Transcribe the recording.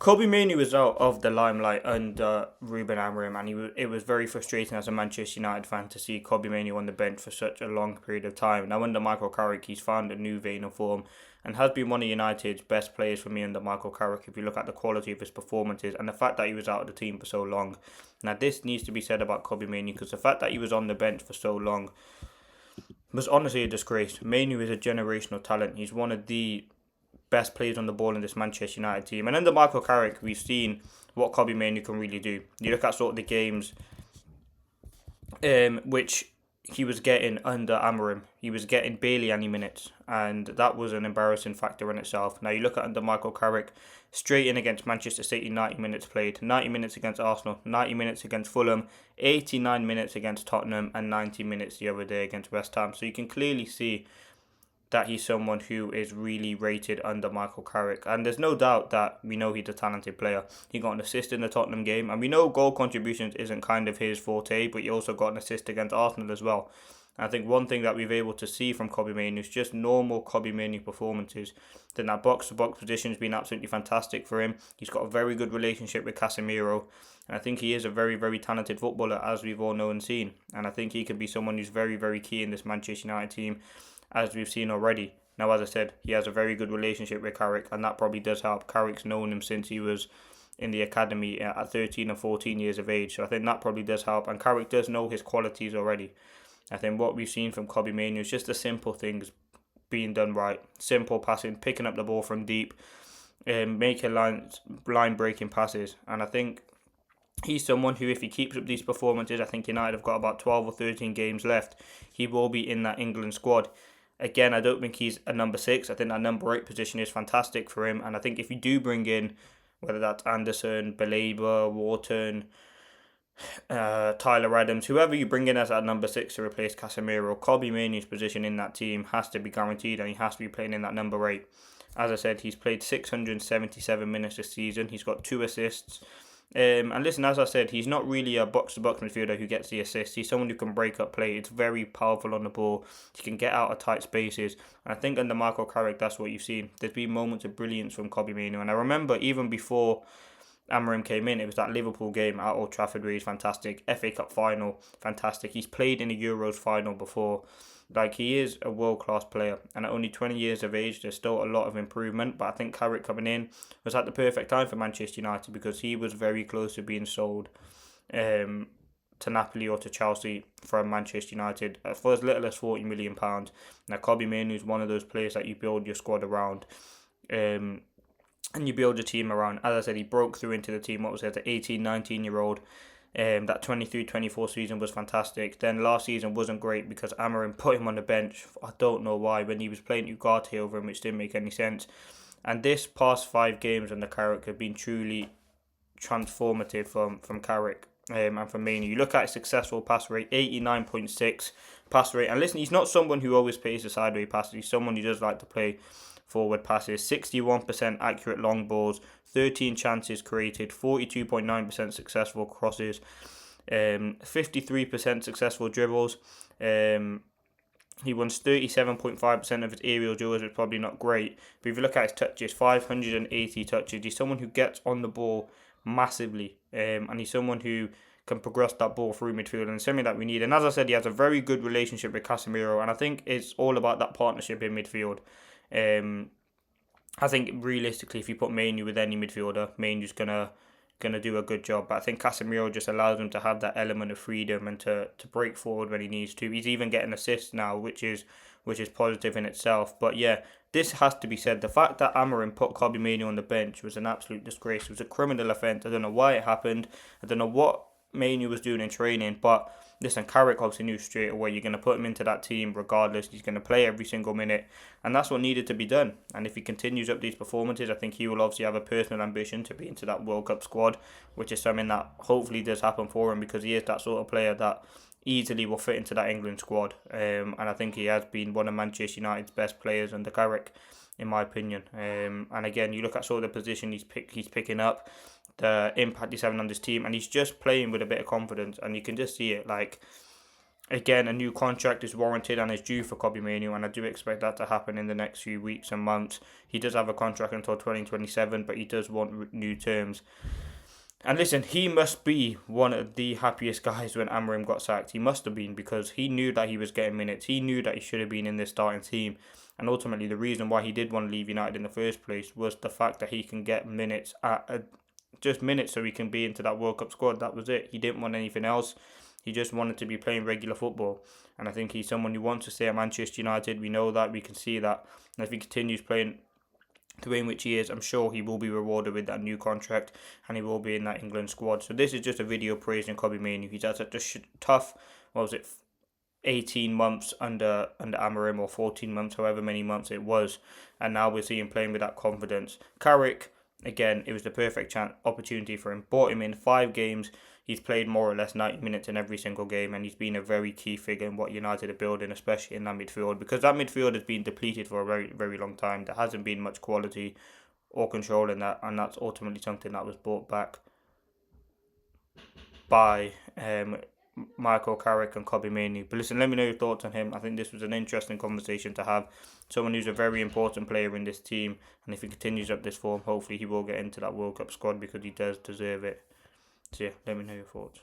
Kobe Mainoo was out of the limelight under Ruben Amorim, and it was very frustrating as a Manchester United fan to see Kobe Mainoo on the bench for such a long period of time. Now under Michael Carrick, he's found a new vein of form and has been one of United's best players for me under Michael Carrick. If you look at the quality of his performances and the fact that he was out of the team for so long, now this needs to be said about Kobe Mainoo because the fact that he was on the bench for so long was honestly a disgrace. Mainoo is a generational talent. He's one of the best players on the ball in this Manchester United team. And under Michael Carrick, we've seen what Kobe Mainoo can really do. You look at sort of the games which he was getting under Amorim. He was getting barely any minutes, and that was an embarrassing factor in itself. Now you look at under Michael Carrick, straight in against Manchester City, 90 minutes played, 90 minutes against Arsenal, 90 minutes against Fulham, 89 minutes against Tottenham, and 90 minutes the other day against West Ham. So you can clearly see that he's someone who is really rated under Michael Carrick. And there's no doubt that we know he's a talented player. He got an assist in the Tottenham game, and we know goal contributions isn't kind of his forte, but he also got an assist against Arsenal as well. And I think one thing that we've able to see from Kobe Mainoo is just normal Kobe Mainoo performances. Then that box-to-box position has been absolutely fantastic for him. He's got a very good relationship with Casemiro, and I think he is a very, very talented footballer, as we've all known and seen. And I think he can be someone who's very, very key in this Manchester United team, as we've seen already. Now, as I said, he has a very good relationship with Carrick, and that probably does help. Carrick's known him since he was in the academy at 13 or 14 years of age, so I think that probably does help. And Carrick does know his qualities already. I think what we've seen from Kobe Mainoo is just the simple things being done right. Simple passing, picking up the ball from deep, making line breaking passes. And I think he's someone who, if he keeps up these performances, I think United have got about 12 or 13 games left, he will be in that England squad. Again, I don't think he's a number 6. I think that number 8 position is fantastic for him. And I think if you do bring in, whether that's Anderson, Baleba, Wharton, Tyler Adams, whoever you bring in as that number 6 to replace Casemiro, Kobe Mainoo's position in that team has to be guaranteed, and he has to be playing in that number 8. As I said, he's played 677 minutes this season. He's got 2 assists. And listen, as I said, he's not really a box-to-box midfielder who gets the assists. He's someone who can break up play. It's very powerful on the ball. He can get out of tight spaces. And I think under Michael Carrick, that's what you've seen. There's been moments of brilliance from Kobe Mainoo. And I remember even before Amorim came in, it was that Liverpool game at Old Trafford where he's fantastic. FA Cup final, fantastic. He's played in a Euros final before. Like, he is a world-class player, and at only 20 years of age, there's still a lot of improvement, but I think Carrick coming in was at the perfect time for Manchester United because he was very close to being sold to Napoli or to Chelsea from Manchester United for as little as £40 million. Now, Kobe Mainoo is one of those players that you build your squad around, and you build your team around. As I said, he broke through into the team, what was it, the 18, 19-year-old. That 23-24 season was fantastic. Then last season wasn't great because Amorim put him on the bench. I don't know why, when he was playing Ugarte over him, which didn't make any sense. And this past 5 games under Carrick have been truly transformative from Carrick and from Mainoo. You look at his successful pass rate, 89.6 pass rate. And listen, he's not someone who always plays the sideways passes. He's someone who does like to play forward passes, 61% accurate long balls, 13 chances created, 42.9% successful crosses, 53% successful dribbles. He won 37.5% of his aerial duels, which is probably not great. But if you look at his touches, 580 touches. He's someone who gets on the ball massively, and he's someone who can progress that ball through midfield, and something that we need. And as I said, he has a very good relationship with Casemiro, and I think it's all about that partnership in midfield. I think realistically, if you put Mainoo with any midfielder, Mainoo's gonna do a good job. But I think Casemiro just allows him to have that element of freedom and to break forward when he needs to. He's even getting assists now, which is positive in itself. But yeah, this has to be said. The fact that Amorim put Kobe Mainoo on the bench was an absolute disgrace. It was a criminal offence. I don't know why it happened. I don't know what Mainoo was doing in training, but listen, Carrick obviously knew straight away you're going to put him into that team regardless. He's going to play every single minute, and that's what needed to be done. And if he continues up these performances, I think he will obviously have a personal ambition to be into that World Cup squad, which is something that hopefully does happen for him because he is that sort of player that easily will fit into that England squad. And I think he has been one of Manchester United's best players under Carrick, in my opinion. And again, you look at sort of the position he's picking up, the impact he's having on this team, and he's just playing with a bit of confidence, and you can just see it. Like, Again, a new contract is warranted and is due for Kobbie Mainoo, and I do expect that to happen in the next few weeks and months. He does have a contract until 2027, but he does want new terms. And listen, he must be one of the happiest guys when Amorim got sacked. He must have been, because he knew that he was getting minutes. He knew that he should have been in this starting team. And ultimately, the reason why he did want to leave United in the first place was the fact that he can get minutes just minutes so he can be into that World Cup squad. That was it. He didn't want anything else. He just wanted to be playing regular football. And I think he's someone who wants to stay at Manchester United. We know that. We can see that. And if he continues playing the way in which he is, I'm sure he will be rewarded with that new contract and he will be in that England squad. So this is just a video praising Kobbie Mainoo. He's had such a tough, 18 months under Amorim, or 14 months, however many months it was. And now we're seeing him playing with that confidence. Carrick, again, it was the perfect opportunity for him. Bought him in 5 games. He's played more or less 90 minutes in every single game, and he's been a very key figure in what United are building, especially in that midfield, because that midfield has been depleted for a very, very long time. There hasn't been much quality or control in that, and that's ultimately something that was brought back by Michael Carrick and Kobbie Mainoo. But listen, let me know your thoughts on him. I think this was an interesting conversation to have. Someone who's a very important player in this team, and if he continues up this form, hopefully he will get into that World Cup squad, because he does deserve it. So yeah, let me know your thoughts.